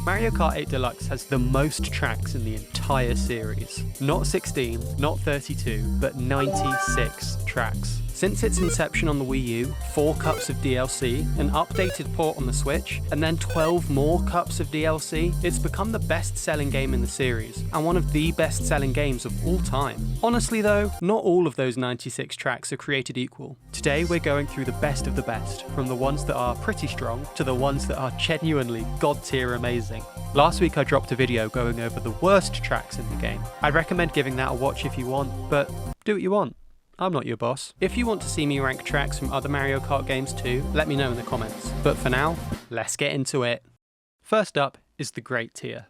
Mario Kart 8 Deluxe has the most tracks in the entire series. Not 16, not 32, but 96 tracks. Since its inception on the Wii U, 4 cups of DLC, an updated port on the Switch, and then 12 more cups of DLC, it's become the best-selling game in the series, and one of the best-selling games of all time. Honestly though, not all of those 96 tracks are created equal. Today we're going through the best of the best, from the ones that are pretty strong to the ones that are genuinely god-tier amazing. Last week I dropped a video going over the worst tracks in the game. I'd recommend giving that a watch if you want, but do what you want. I'm not your boss. If you want to see me rank tracks from other Mario Kart games too, let me know in the comments. But for now, let's get into it. First up is the Great Tier.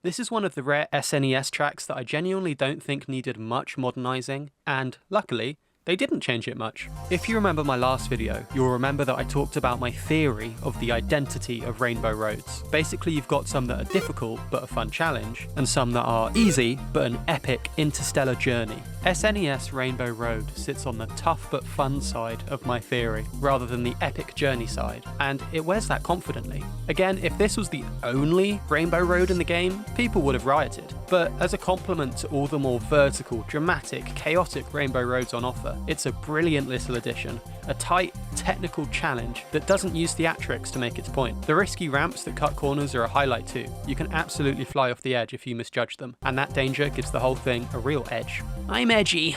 This is one of the rare SNES tracks that I genuinely don't think needed much modernising, and luckily, they didn't change it much. If you remember my last video, you'll remember that I talked about my theory of the identity of Rainbow Roads. Basically, you've got some that are difficult but a fun challenge, and some that are easy but an epic interstellar journey. SNES Rainbow Road sits on the tough but fun side of my theory, rather than the epic journey side, and it wears that confidently. Again, if this was the only Rainbow Road in the game, people would have rioted. But as a compliment to all the more vertical, dramatic, chaotic Rainbow Roads on offer, it's a brilliant little addition, a tight, technical challenge that doesn't use theatrics to make its point. The risky ramps that cut corners are a highlight too. You can absolutely fly off the edge if you misjudge them, and that danger gives the whole thing a real edge. I'm edgy.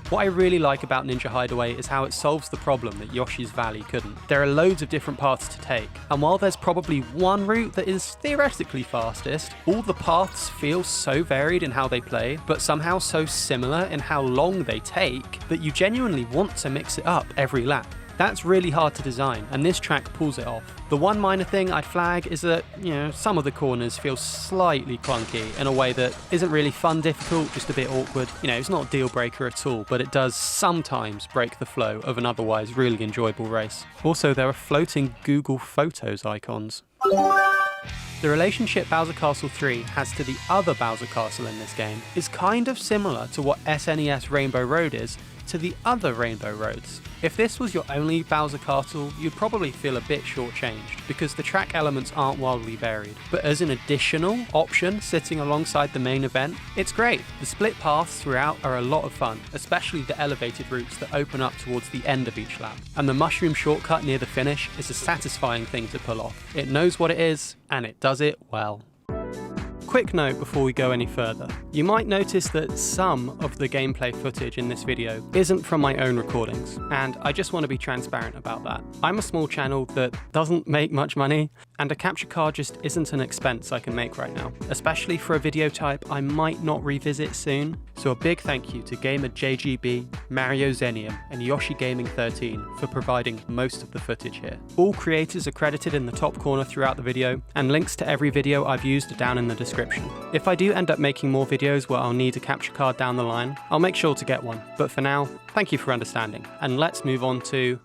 What I really like about Ninja Hideaway is how it solves the problem that Yoshi's Valley couldn't. There are loads of different paths to take, and while there's probably one route that is theoretically fastest, all the paths feel so varied in how they play, but somehow so similar in how long they take, that you genuinely want to mix it up every lap. That's really hard to design, and this track pulls it off. The one minor thing I'd flag is that, some of the corners feel slightly clunky in a way that isn't really fun difficult, just a bit awkward. It's not a deal breaker at all, but it does sometimes break the flow of an otherwise really enjoyable race. Also, there are floating Google Photos icons. The relationship Bowser Castle 3 has to the other Bowser Castle in this game is kind of similar to what SNES Rainbow Road is to the other Rainbow Roads. If this was your only Bowser Castle, you'd probably feel a bit shortchanged, because the track elements aren't wildly varied. But as an additional option sitting alongside the main event, it's great. The split paths throughout are a lot of fun, especially the elevated routes that open up towards the end of each lap. And the mushroom shortcut near the finish is a satisfying thing to pull off. It knows what it is, and it does it well. Quick note before we go any further. You might notice that some of the gameplay footage in this video isn't from my own recordings, and I just want to be transparent about that. I'm a small channel that doesn't make much money, and a capture card just isn't an expense I can make right now, especially for a video type I might not revisit soon. So a big thank you to Gamer JGB, Mario Zenium, and Yoshi Gaming 13 for providing most of the footage here. All creators are credited in the top corner throughout the video, and links to every video I've used are down in the description. If I do end up making more videos where I'll need a capture card down the line, I'll make sure to get one. But for now, thank you for understanding, and let's move on to...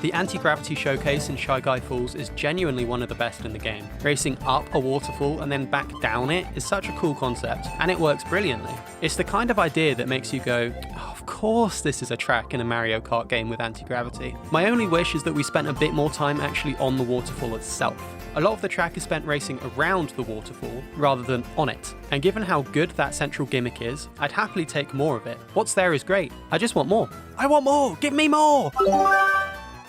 The anti-gravity showcase in Shy Guy Falls is genuinely one of the best in the game. Racing up a waterfall and then back down it is such a cool concept, and it works brilliantly. It's the kind of idea that makes you go, oh, of course this is a track in a Mario Kart game with anti-gravity. My only wish is that we spent a bit more time actually on the waterfall itself. A lot of the track is spent racing around the waterfall rather than on it, and given how good that central gimmick is, I'd happily take more of it. What's there is great, I just want more. I want more! Give me more!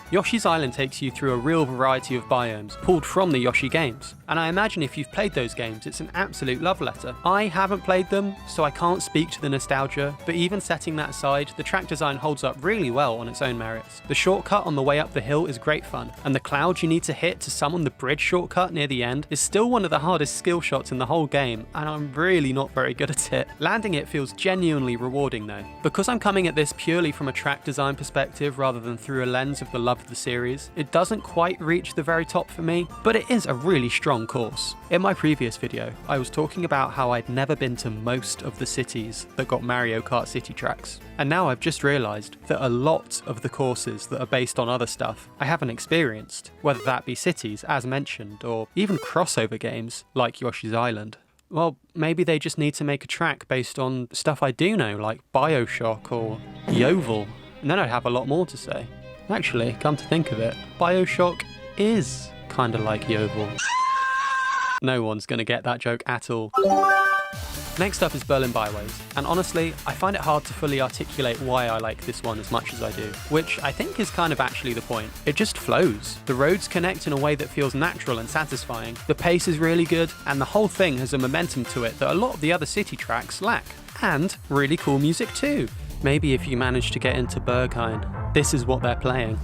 Yoshi's Island takes you through a real variety of biomes, pulled from the Yoshi games, and I imagine if you've played those games, it's an absolute love letter. I haven't played them, so I can't speak to the nostalgia, but even setting that aside, the track design holds up really well on its own merits. The shortcut on the way up the hill is great fun, and the cloud you need to hit to summon the bridge shortcut near the end is still one of the hardest skill shots in the whole game, and I'm really not very good at it. Landing it feels genuinely rewarding though. Because I'm coming at this purely from a track design perspective rather than through a lens of the love of the series, it doesn't quite reach the very top for me, but it is a really strong course. In my previous video, I was talking about how I'd never been to most of the cities that got Mario Kart City tracks, and now I've just realised that a lot of the courses that are based on other stuff I haven't experienced, whether that be cities as mentioned, or even crossover games like Yoshi's Island. Well, maybe they just need to make a track based on stuff I do know, like BioShock or Yovel, and then I'd have a lot more to say. Actually, come to think of it, BioShock is Kinda like Yeovil. No one's gonna get that joke at all. Next up is Berlin Byways, and honestly, I find it hard to fully articulate why I like this one as much as I do, which I think is kind of actually the point. It just flows. The roads connect in a way that feels natural and satisfying, the pace is really good, and the whole thing has a momentum to it that a lot of the other city tracks lack. And really cool music too. Maybe if you manage to get into Berghain, this is what they're playing.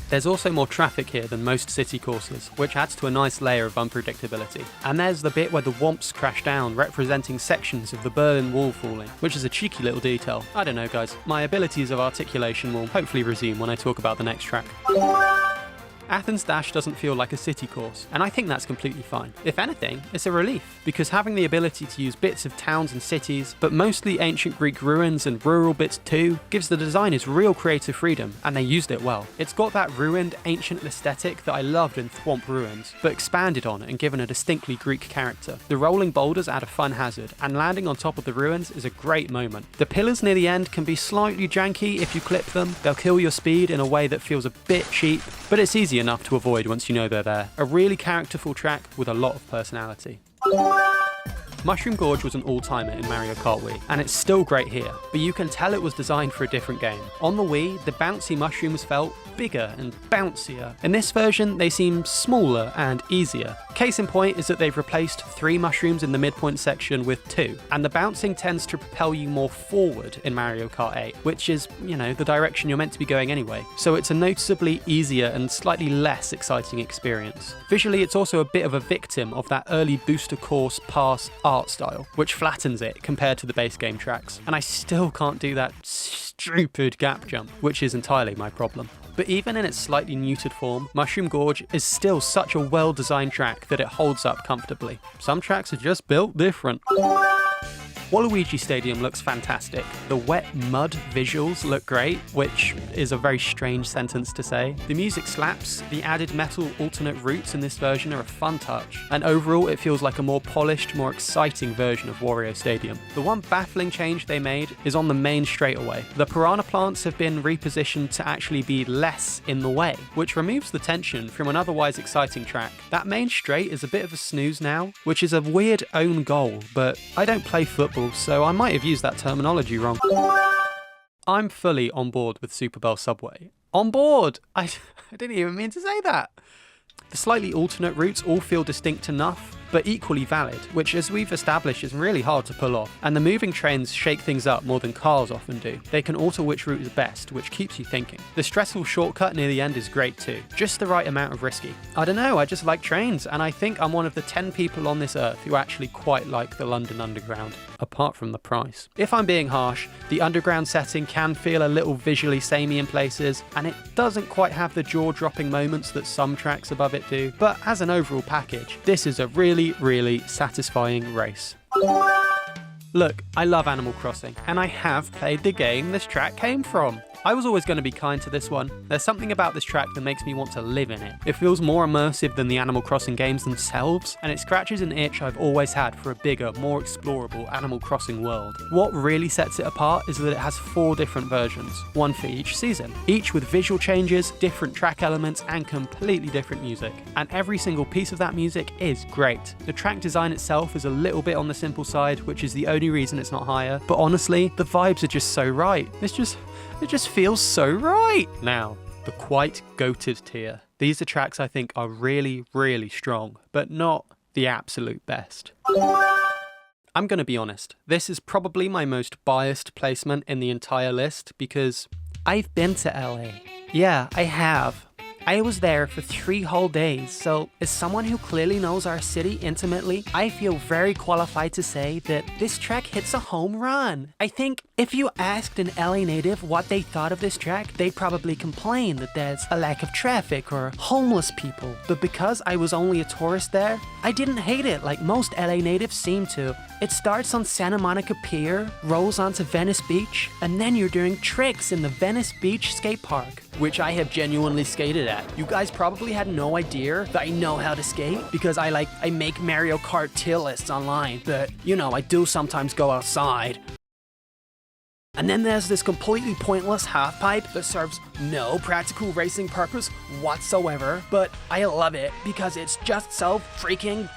There's also more traffic here than most city courses, which adds to a nice layer of unpredictability. And there's the bit where the Womps crash down, representing sections of the Berlin Wall falling, which is a cheeky little detail. I don't know guys, my abilities of articulation will hopefully resume when I talk about the next track. Athens Dash doesn't feel like a city course, and I think that's completely fine. If anything, it's a relief, because having the ability to use bits of towns and cities, but mostly ancient Greek ruins and rural bits too, gives the designers real creative freedom, and they used it well. It's got that ruined, ancient aesthetic that I loved in Thwomp Ruins, but expanded on and given a distinctly Greek character. The rolling boulders add a fun hazard, and landing on top of the ruins is a great moment. The pillars near the end can be slightly janky if you clip them. They'll kill your speed in a way that feels a bit cheap, but it's easy enough to avoid once you know they're there. A really characterful track with a lot of personality. Mushroom Gorge was an all-timer in Mario Kart Wii, and it's still great here, but you can tell it was designed for a different game. On the Wii, the bouncy mushrooms felt bigger and bouncier. In this version, they seem smaller and easier. Case in point is that they've replaced 3 mushrooms in the midpoint section with 2, and the bouncing tends to propel you more forward in Mario Kart 8, which is, you know, the direction you're meant to be going anyway. So it's a noticeably easier and slightly less exciting experience. Visually, it's also a bit of a victim of that early booster course pass art style, which flattens it compared to the base game tracks. And I still can't do that stupid gap jump, which is entirely my problem. But even in its slightly neutered form, Mushroom Gorge is still such a well-designed track that it holds up comfortably. Some tracks are just built different. Waluigi Stadium looks fantastic. The wet mud visuals look great, which is a very strange sentence to say. The music slaps, the added metal alternate routes in this version are a fun touch, and overall it feels like a more polished, more exciting version of Wario Stadium. The one baffling change they made is on the main straightaway. The piranha plants have been repositioned to actually be less in the way, which removes the tension from an otherwise exciting track. That main straight is a bit of a snooze now, which is a weird own goal, but I don't play football, so I might have used that terminology wrong. I'm fully on board with Super Bell Subway. On board! I didn't even mean to say that. The slightly alternate routes all feel distinct enough, but equally valid, which as we've established is really hard to pull off. And the moving trains shake things up more than cars often do. They can alter which route is best, which keeps you thinking. The stressful shortcut near the end is great too, just the right amount of risky. I don't know, I just like trains, and I think I'm one of the 10 people on this earth who actually quite like the London Underground, apart from the price. If I'm being harsh, the underground setting can feel a little visually samey in places, and it doesn't quite have the jaw-dropping moments that some tracks above it do, but as an overall package, this is a really satisfying race. Look, I love Animal Crossing, and I have played the game this track came from. I was always going to be kind to this one. There's something about this track that makes me want to live in it. It feels more immersive than the Animal Crossing games themselves, and it scratches an itch I've always had for a bigger, more explorable Animal Crossing world. What really sets it apart is that it has 4 different versions, one for each season, each with visual changes, different track elements, and completely different music. And every single piece of that music is great. The track design itself is a little bit on the simple side, which is the only reason it's not higher, but honestly, the vibes are just so right. It just feels so right. Now, the quite goated tier. These are tracks I think are really strong, but not the absolute best. I'm gonna be honest, this is probably my most biased placement in the entire list because I've been to LA. Yeah, I have. I was there for 3 whole days, so as someone who clearly knows our city intimately, I feel very qualified to say that this track hits a home run. I think if you asked an LA native what they thought of this track, they'd probably complain that there's a lack of traffic or homeless people. But because I was only a tourist there, I didn't hate it like most LA natives seem to. It starts on Santa Monica Pier, rolls onto Venice Beach, and then you're doing tricks in the Venice Beach skate park, which I have genuinely skated at. You guys probably had no idea that I know how to skate because I make Mario Kart tier lists online, but you know, I do sometimes go outside. And then there's this completely pointless half-pipe that serves no practical racing purpose whatsoever, but I love it because it's just so freaking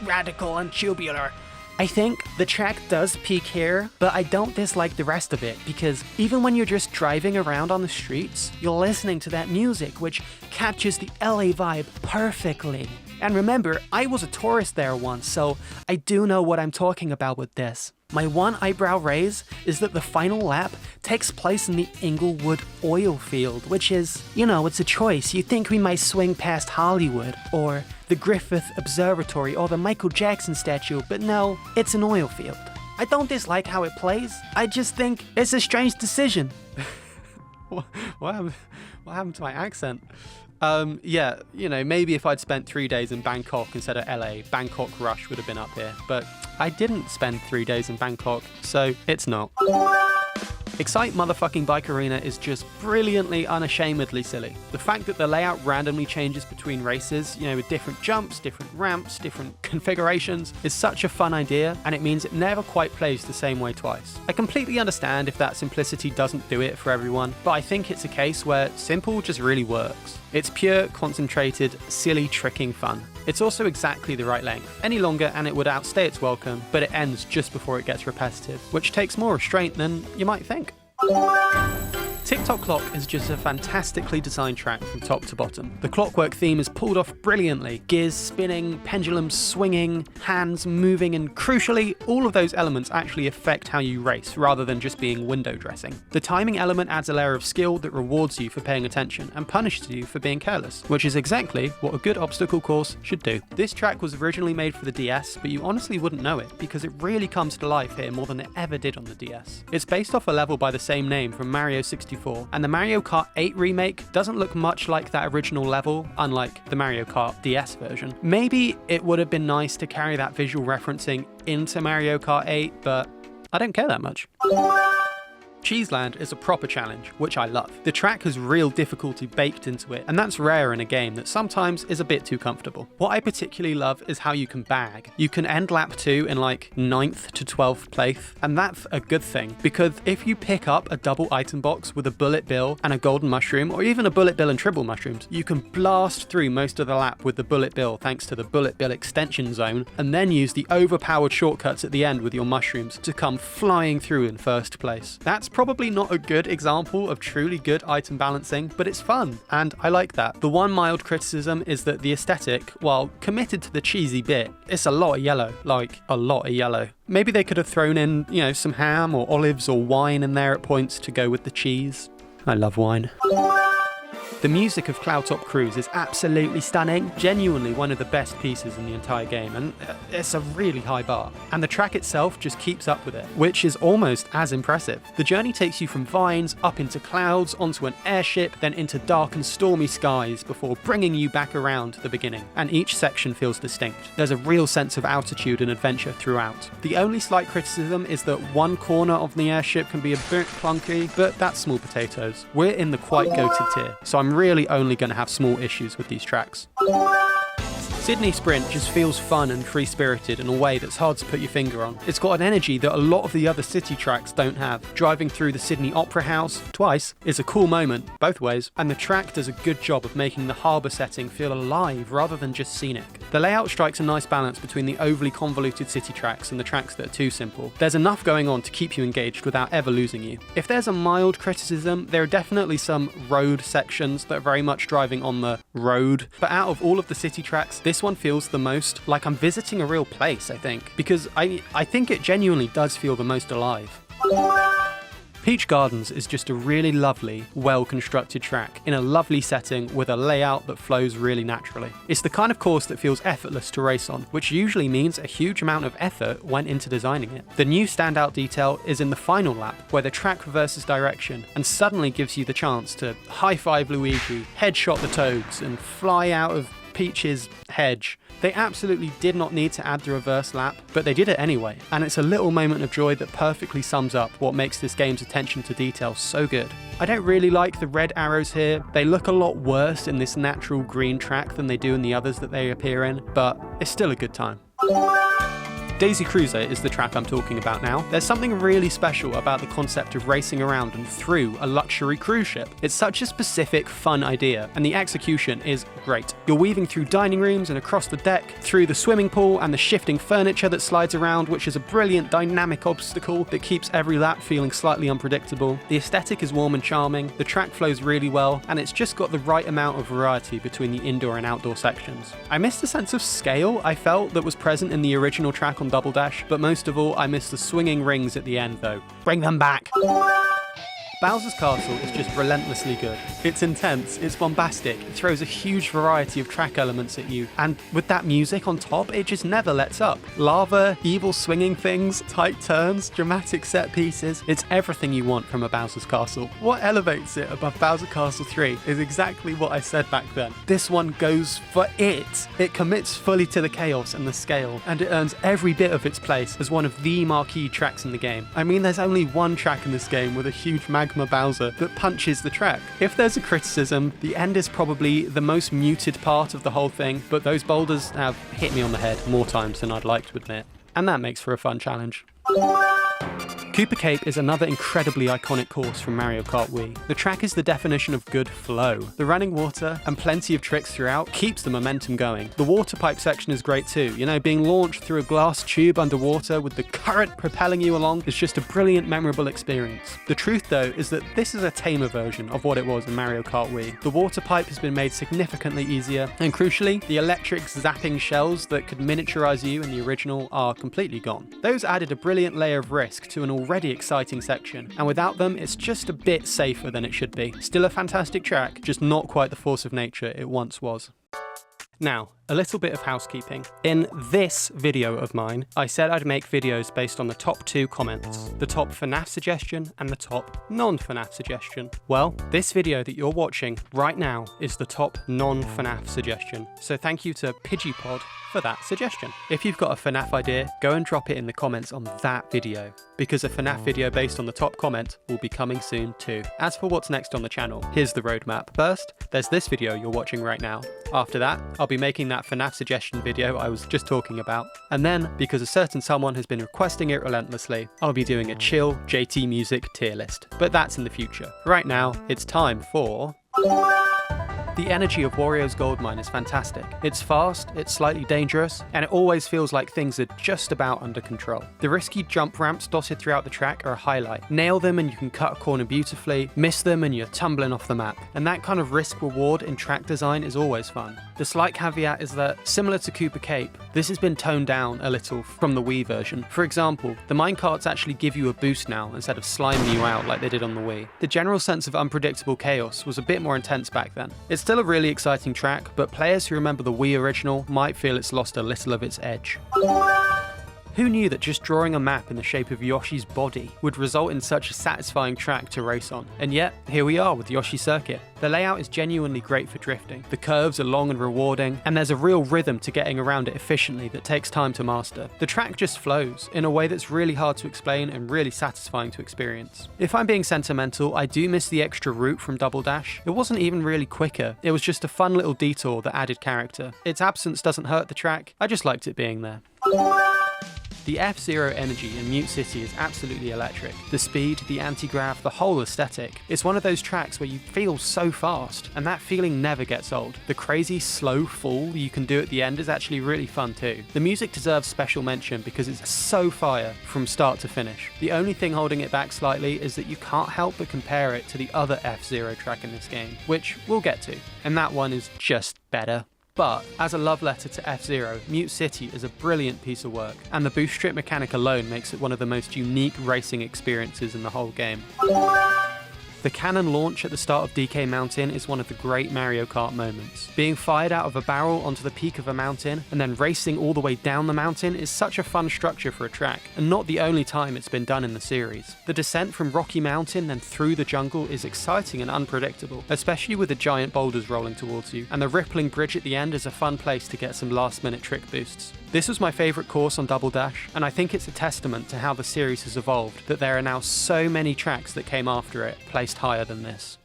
radical and tubular. I think the track does peak here, but I don't dislike the rest of it because even when you're just driving around on the streets, you're listening to that music which captures the LA vibe perfectly. And remember, I was a tourist there once, so I do know what I'm talking about with this. My one eyebrow raise is that the final lap takes place in the Inglewood oil field, which is, it's a choice. You'd think we might swing past Hollywood, or the Griffith Observatory, or the Michael Jackson statue, but no, it's an oil field. I don't dislike how it plays, I just think it's a strange decision. What happened to my accent? Maybe if I'd spent 3 days in Bangkok instead of LA, Bangkok Rush would have been up here. But I didn't spend 3 days in Bangkok, so it's not. Excite Motherfucking Bike Arena is just brilliantly, unashamedly silly. The fact that the layout randomly changes between races, with different jumps, different ramps, different configurations, is such a fun idea, and it means it never quite plays the same way twice. I completely understand if that simplicity doesn't do it for everyone, but I think it's a case where simple just really works. It's pure, concentrated, silly, tricking fun. It's also exactly the right length. Any longer and it would outstay its welcome, but it ends just before it gets repetitive, which takes more restraint than you might think. Tick-Tock Clock is just a fantastically designed track from top to bottom. The clockwork theme is pulled off brilliantly. Gears spinning, pendulums swinging, hands moving, and crucially, all of those elements actually affect how you race rather than just being window dressing. The timing element adds a layer of skill that rewards you for paying attention and punishes you for being careless, which is exactly what a good obstacle course should do. This track was originally made for the DS, but you honestly wouldn't know it because it really comes to life here more than it ever did on the DS. It's based off a level by the same name from Mario 64, and the Mario Kart 8 remake doesn't look much like that original level, unlike the Mario Kart DS version. Maybe it would have been nice to carry that visual referencing into Mario Kart 8, but I don't care that much. Cheeseland is a proper challenge, which I love. The track has real difficulty baked into it, and that's rare in a game that sometimes is a bit too comfortable. What I particularly love is how you can bag. You can end lap 2 in like 9th to 12th place, and that's a good thing, because if you pick up a double item box with a bullet bill and a golden mushroom, or even a bullet bill and triple mushrooms, you can blast through most of the lap with the bullet bill thanks to the bullet bill extension zone, and then use the overpowered shortcuts at the end with your mushrooms to come flying through in first place. That's probably not a good example of truly good item balancing, but it's fun, and I like that. The one mild criticism is that the aesthetic, while committed to the cheesy bit, it's a lot of yellow, like a lot of yellow. Maybe they could have thrown in, some ham or olives or wine in there at points to go with the cheese. I love wine. The music of Cloudtop Cruise is absolutely stunning, genuinely one of the best pieces in the entire game, and it's a really high bar. And the track itself just keeps up with it, which is almost as impressive. The journey takes you from vines, up into clouds, onto an airship, then into dark and stormy skies before bringing you back around to the beginning, and each section feels distinct. There's a real sense of altitude and adventure throughout. The only slight criticism is that one corner of the airship can be a bit clunky, but that's small potatoes. We're in the quite goated tier, so I'm really only going to have small issues with these tracks. Sydney Sprint just feels fun and free-spirited in a way that's hard to put your finger on. It's got an energy that a lot of the other city tracks don't have. Driving through the Sydney Opera House, twice, is a cool moment, both ways, and the track does a good job of making the harbour setting feel alive rather than just scenic. The layout strikes a nice balance between the overly convoluted city tracks and the tracks that are too simple. There's enough going on to keep you engaged without ever losing you. If there's a mild criticism, there are definitely some road sections that are very much driving on the road, but out of all of the city tracks, this one feels the most like I'm visiting a real place, I think, because I think it genuinely does feel the most alive. Peach Gardens is just a really lovely, well-constructed track in a lovely setting with a layout that flows really naturally. It's the kind of course that feels effortless to race on, which usually means a huge amount of effort went into designing it. The new standout detail is in the final lap, where the track reverses direction and suddenly gives you the chance to high-five Luigi, headshot the Toads, and fly out of Peach's hedge. They absolutely did not need to add the reverse lap, but they did it anyway, and it's a little moment of joy that perfectly sums up what makes this game's attention to detail so good. I don't really like the red arrows here. They look a lot worse in this natural green track than they do in the others that they appear in, but it's still a good time. Daisy Cruiser is the track I'm talking about now. There's something really special about the concept of racing around and through a luxury cruise ship. It's such a specific, fun idea, and the execution is great. You're weaving through dining rooms and across the deck, through the swimming pool and the shifting furniture that slides around, which is a brilliant dynamic obstacle that keeps every lap feeling slightly unpredictable. The aesthetic is warm and charming, the track flows really well, and it's just got the right amount of variety between the indoor and outdoor sections. I missed a sense of scale I felt that was present in the original track on Double Dash, but most of all I missed the swinging rings at the end though. Bring them back! Bowser's Castle is just relentlessly good. It's intense, it's bombastic, it throws a huge variety of track elements at you, and with that music on top, it just never lets up. Lava, evil swinging things, tight turns, dramatic set pieces, it's everything you want from a Bowser's Castle. What elevates it above Bowser Castle 3 is exactly what I said back then. This one goes for it. It commits fully to the chaos and the scale, and it earns every bit of its place as one of the marquee tracks in the game. I mean, there's only one track in this game with a huge magma Bowser that punches the track. If there's a criticism, the end is probably the most muted part of the whole thing, but those boulders have hit me on the head more times than I'd like to admit, and that makes for a fun challenge. Cooper Cape is another incredibly iconic course from Mario Kart Wii. The track is the definition of good flow. The running water and plenty of tricks throughout keeps the momentum going. The water pipe section is great too. You know, being launched through a glass tube underwater with the current propelling you along is just a brilliant, memorable experience. The truth though is that this is a tamer version of what it was in Mario Kart Wii. The water pipe has been made significantly easier, and crucially, the electric zapping shells that could miniaturize you in the original are completely gone. Those added a brilliant layer of risk to an already exciting section, and without them it's just a bit safer than it should be. Still a fantastic track, just not quite the force of nature it once was. Now, a little bit of housekeeping. In this video of mine, I said I'd make videos based on the top 2 comments, the top FNAF suggestion and the top non-FNAF suggestion. Well, this video that you're watching right now is the top non-FNAF suggestion, so thank you to Pidgeypod for that suggestion. If you've got a FNAF idea, go and drop it in the comments on that video, because a FNAF video based on the top comment will be coming soon too. As for what's next on the channel, here's the roadmap. First, there's this video you're watching right now. After that, I'll be making that FNAF suggestion video I was just talking about. And then, because a certain someone has been requesting it relentlessly, I'll be doing a chill JT music tier list. But that's in the future. Right now, it's time for... The energy of Wario's Goldmine is fantastic. It's fast, it's slightly dangerous, and it always feels like things are just about under control. The risky jump ramps dotted throughout the track are a highlight. Nail them and you can cut a corner beautifully, miss them and you're tumbling off the map. And that kind of risk reward in track design is always fun. The slight caveat is that, similar to Cooper Cape, this has been toned down a little from the Wii version. For example, the minecarts actually give you a boost now instead of sliming you out like they did on the Wii. The general sense of unpredictable chaos was a bit more intense back then. It's still a really exciting track, but players who remember the Wii original might feel it's lost a little of its edge. Who knew that just drawing a map in the shape of Yoshi's body would result in such a satisfying track to race on? And yet, here we are with Yoshi Circuit. The layout is genuinely great for drifting, the curves are long and rewarding, and there's a real rhythm to getting around it efficiently that takes time to master. The track just flows, in a way that's really hard to explain and really satisfying to experience. If I'm being sentimental, I do miss the extra route from Double Dash. It wasn't even really quicker, it was just a fun little detour that added character. Its absence doesn't hurt the track, I just liked it being there. The F-Zero energy in Mute City is absolutely electric. The speed, the anti-grav, the whole aesthetic. It's one of those tracks where you feel so fast, and that feeling never gets old. The crazy slow fall you can do at the end is actually really fun too. The music deserves special mention because it's so fire from start to finish. The only thing holding it back slightly is that you can't help but compare it to the other F-Zero track in this game, which we'll get to, and that one is just better. But, as a love letter to F-Zero, Mute City is a brilliant piece of work, and the boost strip mechanic alone makes it one of the most unique racing experiences in the whole game. The cannon launch at the start of DK Mountain is one of the great Mario Kart moments. Being fired out of a barrel onto the peak of a mountain and then racing all the way down the mountain is such a fun structure for a track, and not the only time it's been done in the series. The descent from Rocky Mountain and through the jungle is exciting and unpredictable, especially with the giant boulders rolling towards you, and the rippling bridge at the end is a fun place to get some last-minute trick boosts. This was my favourite course on Double Dash, and I think it's a testament to how the series has evolved that there are now so many tracks that came after it placed higher than this.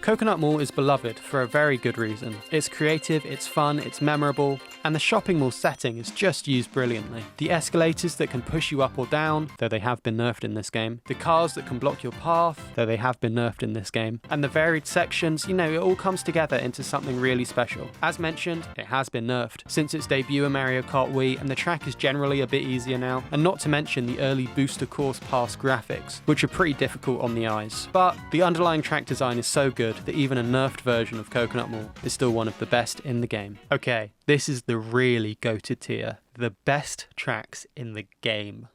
Coconut Mall is beloved for a very good reason. It's creative, it's fun, it's memorable, and the shopping mall setting is just used brilliantly. The escalators that can push you up or down, though they have been nerfed in this game, the cars that can block your path, though they have been nerfed in this game, and the varied sections, it all comes together into something really special. As mentioned, it has been nerfed since its debut in Mario Kart Wii, and the track is generally a bit easier now, and not to mention the early booster course pass graphics, which are pretty difficult on the eyes. But the underlying track design is so good that even a nerfed version of Coconut Mall is still one of the best in the game. Okay, this is the really goated tier. The best tracks in the game.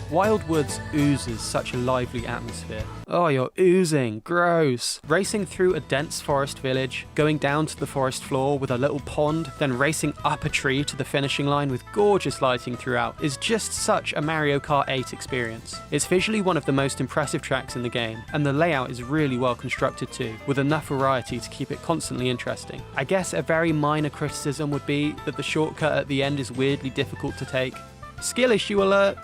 Wild Woods oozes such a lively atmosphere. Oh, you're oozing, gross. Racing through a dense forest village, going down to the forest floor with a little pond, then racing up a tree to the finishing line with gorgeous lighting throughout is just such a Mario Kart 8 experience. It's visually one of the most impressive tracks in the game, and the layout is really well constructed too, with enough variety to keep it constantly interesting. I guess a very minor criticism would be that the shortcut at the end is weirdly difficult to take. Skill issue alert!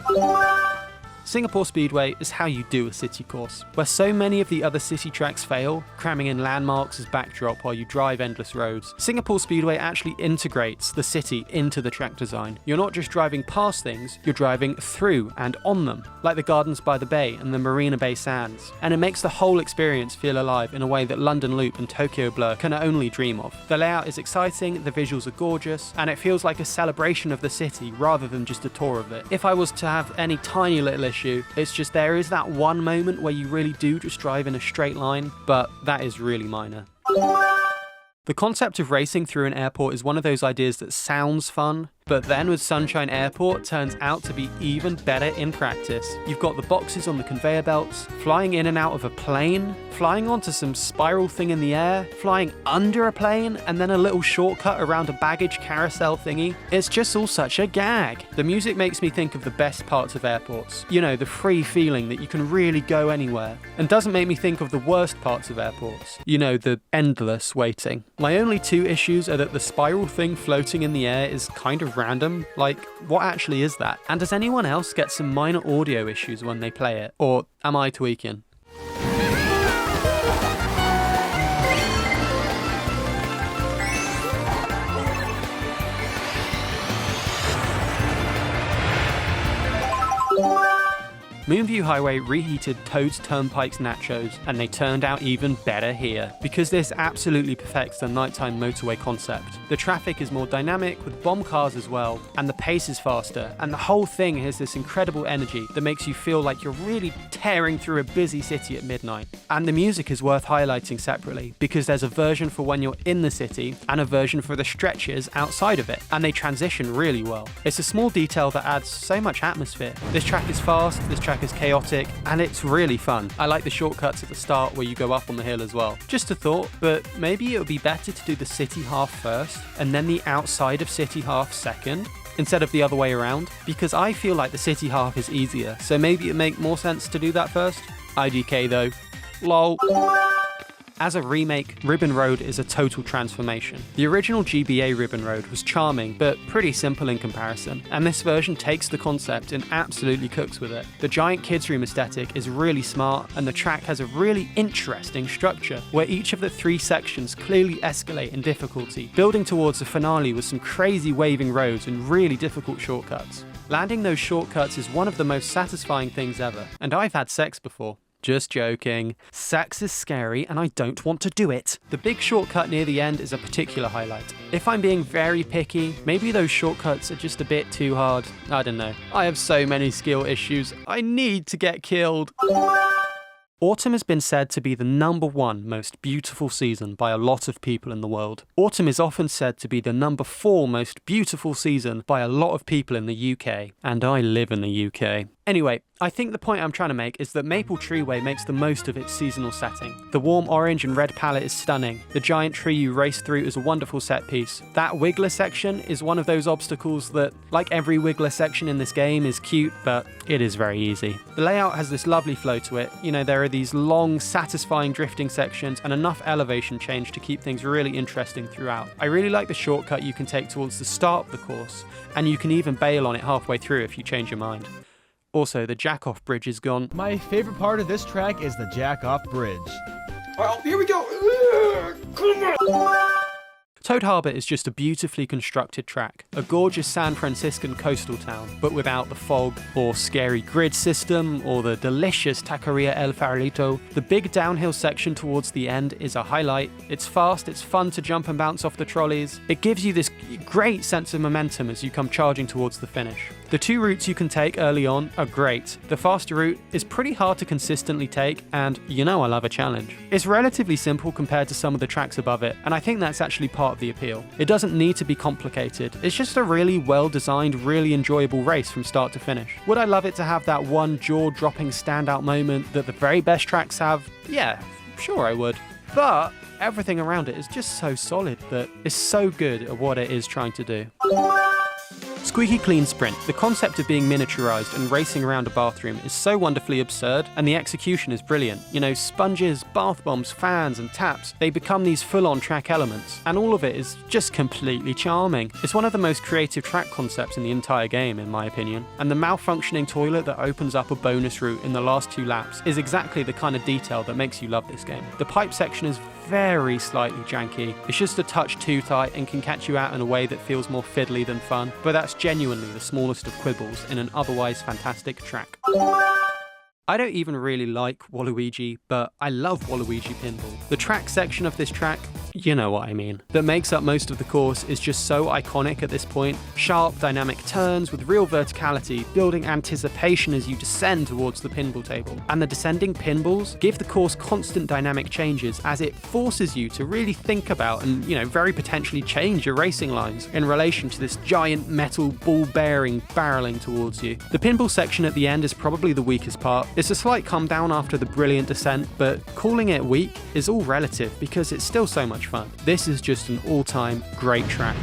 Singapore Speedway is how you do a city course. Where so many of the other city tracks fail, cramming in landmarks as backdrop while you drive endless roads, Singapore Speedway actually integrates the city into the track design. You're not just driving past things, you're driving through and on them, like the Gardens by the Bay and the Marina Bay Sands. And it makes the whole experience feel alive in a way that London Loop and Tokyo Blur can only dream of. The layout is exciting, the visuals are gorgeous, and it feels like a celebration of the city rather than just a tour of it. If I was to have any tiny little issue, it's just there is that one moment where you really do just drive in a straight line, but that is really minor. The concept of racing through an airport is one of those ideas that sounds fun, but then with Sunshine Airport turns out to be even better in practice. You've got the boxes on the conveyor belts, flying in and out of a plane, flying onto some spiral thing in the air, flying under a plane, and then a little shortcut around a baggage carousel thingy. It's just all such a gag. The music makes me think of the best parts of airports. The free feeling that you can really go anywhere. And doesn't make me think of the worst parts of airports. The endless waiting. My only two issues are that the spiral thing floating in the air is kind of random. Like, what actually is that? And does anyone else get some minor audio issues when they play it? Or am I tweaking? Moonview Highway reheated Toad's Turnpike's nachos, and they turned out even better here, because this absolutely perfects the nighttime motorway concept. The traffic is more dynamic, with bomb cars as well, and the pace is faster, and the whole thing has this incredible energy that makes you feel like you're really tearing through a busy city at midnight. And the music is worth highlighting separately, because there's a version for when you're in the city, and a version for the stretches outside of it, and they transition really well. It's a small detail that adds so much atmosphere. This track is fast, this track is chaotic, and it's really fun. I like the shortcuts at the start where you go up on the hill as well. Just a thought, but maybe it would be better to do the city half first and then the outside of city half second, instead of the other way around, because I feel like the city half is easier, so maybe it'd make more sense to do that first. IDK though. LOL. As a remake, Ribbon Road is a total transformation. The original GBA Ribbon Road was charming, but pretty simple in comparison, and this version takes the concept and absolutely cooks with it. The giant kids' room aesthetic is really smart, and the track has a really interesting structure, where each of the three sections clearly escalate in difficulty, building towards the finale with some crazy waving roads and really difficult shortcuts. Landing those shortcuts is one of the most satisfying things ever, and I've had sex before. Just joking. Sex is scary and I don't want to do it. The big shortcut near the end is a particular highlight. If I'm being very picky, maybe those shortcuts are just a bit too hard. I don't know. I have so many skill issues. I need to get killed. Autumn has been said to be the #1 most beautiful season by a lot of people in the world. Autumn is often said to be the #4 most beautiful season by a lot of people in the UK. And I live in the UK. Anyway, I think the point I'm trying to make is that Maple Treeway makes the most of its seasonal setting. The warm orange and red palette is stunning. The giant tree you race through is a wonderful set piece. That Wiggler section is one of those obstacles that, like every Wiggler section in this game, is cute, but it is very easy. The layout has this lovely flow to it. There are these long, satisfying drifting sections and enough elevation change to keep things really interesting throughout. I really like the shortcut you can take towards the start of the course, and you can even bail on it halfway through if you change your mind. Also, the jack-off bridge is gone. My favorite part of this track is the jack-off bridge. Well, here we go. Come on. Toad Harbor is just a beautifully constructed track, a gorgeous San Franciscan coastal town, but without the fog or scary grid system or the delicious Taqueria El Farolito. The big downhill section towards the end is a highlight. It's fast, it's fun to jump and bounce off the trolleys. It gives you this great sense of momentum as you come charging towards the finish. The two routes you can take early on are great. The faster route is pretty hard to consistently take, and you know I love a challenge. It's relatively simple compared to some of the tracks above it, and I think that's actually part of the appeal. It doesn't need to be complicated. It's just a really well-designed, really enjoyable race from start to finish. Would I love it to have that one jaw-dropping standout moment that the very best tracks have? Yeah, sure I would. But everything around it is just so solid that it's so good at what it is trying to do. Squeaky Clean Sprint. The concept of being miniaturized and racing around a bathroom is so wonderfully absurd, and the execution is brilliant. You know, sponges, bath bombs, fans, and taps, they become these full-on track elements, and all of it is just completely charming. It's one of the most creative track concepts in the entire game, in my opinion, and the malfunctioning toilet that opens up a bonus route in the last 2 laps is exactly the kind of detail that makes you love this game. The pipe section is very slightly janky. It's just a touch too tight and can catch you out in a way that feels more fiddly than fun, but that's genuinely the smallest of quibbles in an otherwise fantastic track. I don't even really like Waluigi, but I love Waluigi Pinball. The track section of this track, you know what I mean, that makes up most of the course is just so iconic at this point. Sharp, dynamic turns with real verticality, building anticipation as you descend towards the pinball table. And the descending pinballs give the course constant dynamic changes as it forces you to really think about and, you know, very potentially change your racing lines in relation to this giant metal ball bearing barreling towards you. The pinball section at the end is probably the weakest part. It's a slight come down after the brilliant descent, but calling it weak is all relative because it's still so much fun. This is just an all-time great track.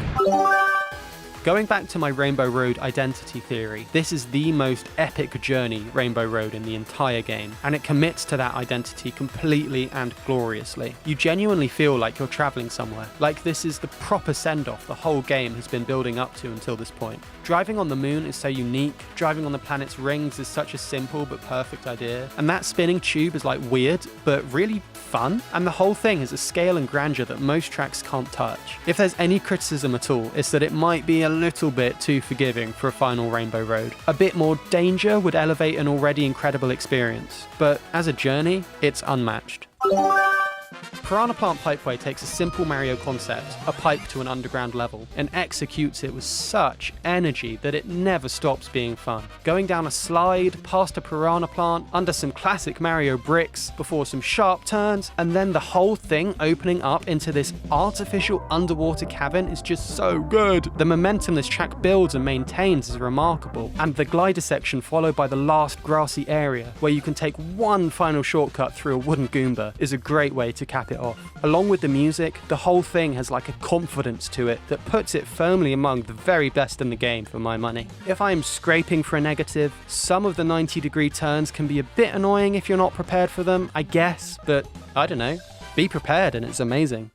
Going back to my Rainbow Road identity theory, this is the most epic journey Rainbow Road in the entire game, and it commits to that identity completely and gloriously. You genuinely feel like you're traveling somewhere, like this is the proper send-off the whole game has been building up to until this point. Driving on the moon is so unique, driving on the planet's rings is such a simple but perfect idea, and that spinning tube is like weird, but really fun, and the whole thing has a scale and grandeur that most tracks can't touch. If there's any criticism at all, it's that it might be a little bit too forgiving for a final Rainbow Road. A bit more danger would elevate an already incredible experience, but as a journey, it's unmatched. Piranha Plant Pipeway takes a simple Mario concept, a pipe to an underground level, and executes it with such energy that it never stops being fun. Going down a slide, past a piranha plant, under some classic Mario bricks, before some sharp turns, and then the whole thing opening up into this artificial underwater cavern is just so good. The momentum this track builds and maintains is remarkable, and the glider section followed by the last grassy area, where you can take one final shortcut through a wooden Goomba, is a great way to cap it off. Along with the music, the whole thing has like a confidence to it that puts it firmly among the very best in the game for my money. If I'm scraping for a negative, some of the 90-degree turns can be a bit annoying if you're not prepared for them, I guess, but I don't know, be prepared and it's amazing.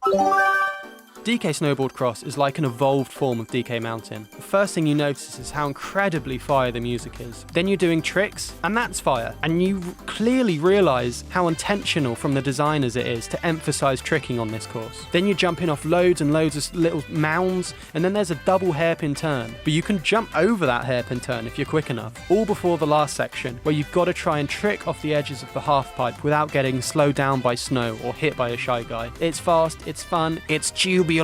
DK Snowboard Cross is like an evolved form of DK Mountain. The first thing you notice is how incredibly fire the music is. Then you're doing tricks, and that's fire. And you clearly realise how intentional from the designers it is to emphasise tricking on this course. Then you're jumping off loads and loads of little mounds, and then there's a double hairpin turn. But you can jump over that hairpin turn if you're quick enough. All before the last section, where you've got to try and trick off the edges of the half pipe without getting slowed down by snow or hit by a Shy Guy. It's fast, it's fun, it's tubular.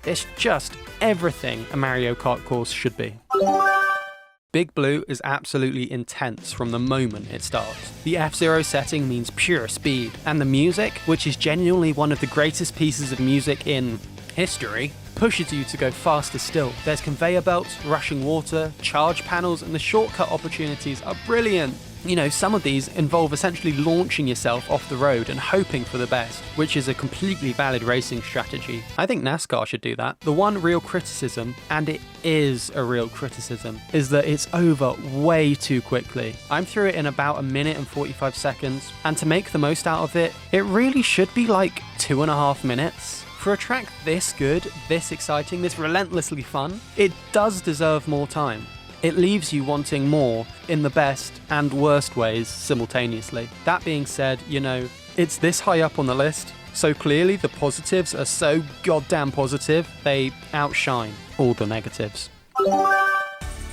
It's just everything a Mario Kart course should be. Big Blue is absolutely intense from the moment it starts. The F-Zero setting means pure speed, and the music, which is genuinely one of the greatest pieces of music in history, pushes you to go faster still. There's conveyor belts, rushing water, charge panels, and the shortcut opportunities are brilliant. You know, some of these involve essentially launching yourself off the road and hoping for the best, which is a completely valid racing strategy. I think NASCAR should do that. The one real criticism, and it is a real criticism, is that it's over way too quickly. I'm through it in about 1 minute and 45 seconds, and to make the most out of it, it really should be like 2.5 minutes. For a track this good, this exciting, this relentlessly fun, it does deserve more time. It leaves you wanting more in the best and worst ways simultaneously. That being said, you know, it's this high up on the list. So clearly the positives are so goddamn positive, they outshine all the negatives.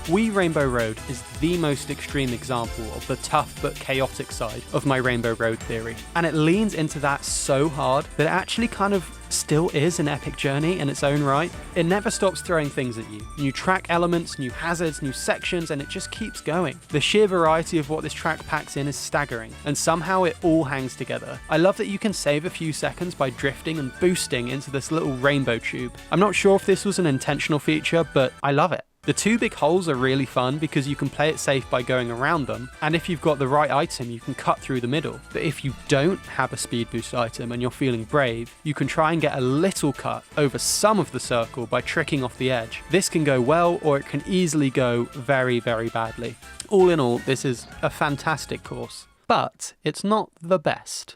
Wii Rainbow Road is the most extreme example of the tough but chaotic side of my Rainbow Road theory. And it leans into that so hard that it actually kind of still is an epic journey in its own right. It never stops throwing things at you. New track elements, new hazards, new sections, and it just keeps going. The sheer variety of what this track packs in is staggering, and somehow it all hangs together. I love that you can save a few seconds by drifting and boosting into this little rainbow tube. I'm not sure if this was an intentional feature, but I love it. The two big holes are really fun because you can play it safe by going around them, and if you've got the right item you can cut through the middle. But if you don't have a speed boost item and you're feeling brave, you can try and get a little cut over some of the circle by tricking off the edge. This can go well, or it can easily go very, very badly. All in all, this is a fantastic course, but it's not the best.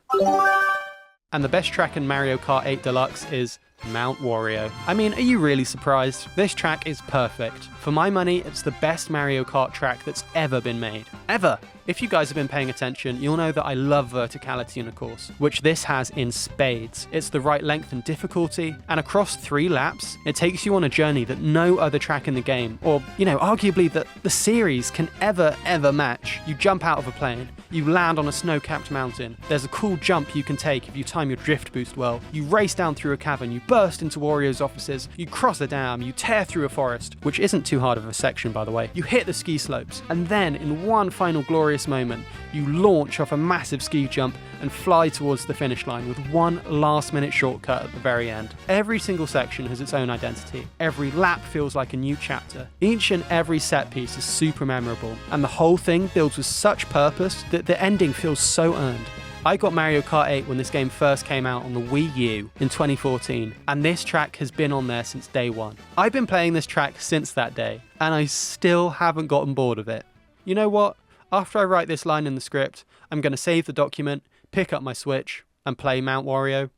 And the best track in Mario Kart 8 Deluxe is Mount Wario. I mean, are you really surprised? This track is perfect. For my money, it's the best Mario Kart track that's ever been made. Ever! If you guys have been paying attention, you'll know that I love verticality in a course, which this has in spades. It's the right length and difficulty, and across 3 laps, it takes you on a journey that no other track in the game, or, arguably that the series can ever match. You jump out of a plane, you land on a snow-capped mountain, there's a cool jump you can take if you time your drift boost well, you race down through a cavern, you burst into Wario's offices, you cross a dam, you tear through a forest, which isn't too hard of a section by the way, you hit the ski slopes, and then in one final glorious moment, you launch off a massive ski jump and fly towards the finish line with one last-minute shortcut at the very end. Every single section has its own identity. Every lap feels like a new chapter. Each and every set piece is super memorable, and the whole thing builds with such purpose that the ending feels so earned. I got Mario Kart 8 when this game first came out on the Wii U in 2014, and this track has been on there since day one. I've been playing this track since that day, and I still haven't gotten bored of it. You know what? After I write this line in the script, I'm going to save the document, pick up my Switch, and play Mount Wario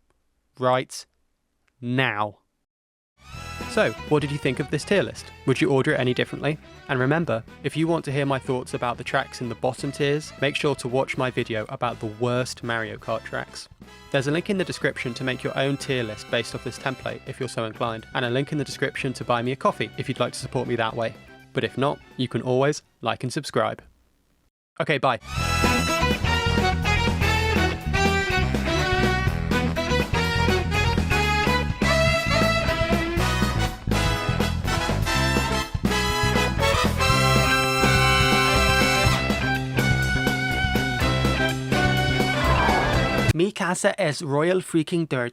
right now. So, what did you think of this tier list? Would you order it any differently? And remember, if you want to hear my thoughts about the tracks in the bottom tiers, make sure to watch my video about the worst Mario Kart tracks. There's a link in the description to make your own tier list based off this template if you're so inclined, and a link in the description to buy me a coffee if you'd like to support me that way. But if not, you can always like and subscribe. Okay, bye. Mi casa es royal freaking dirt.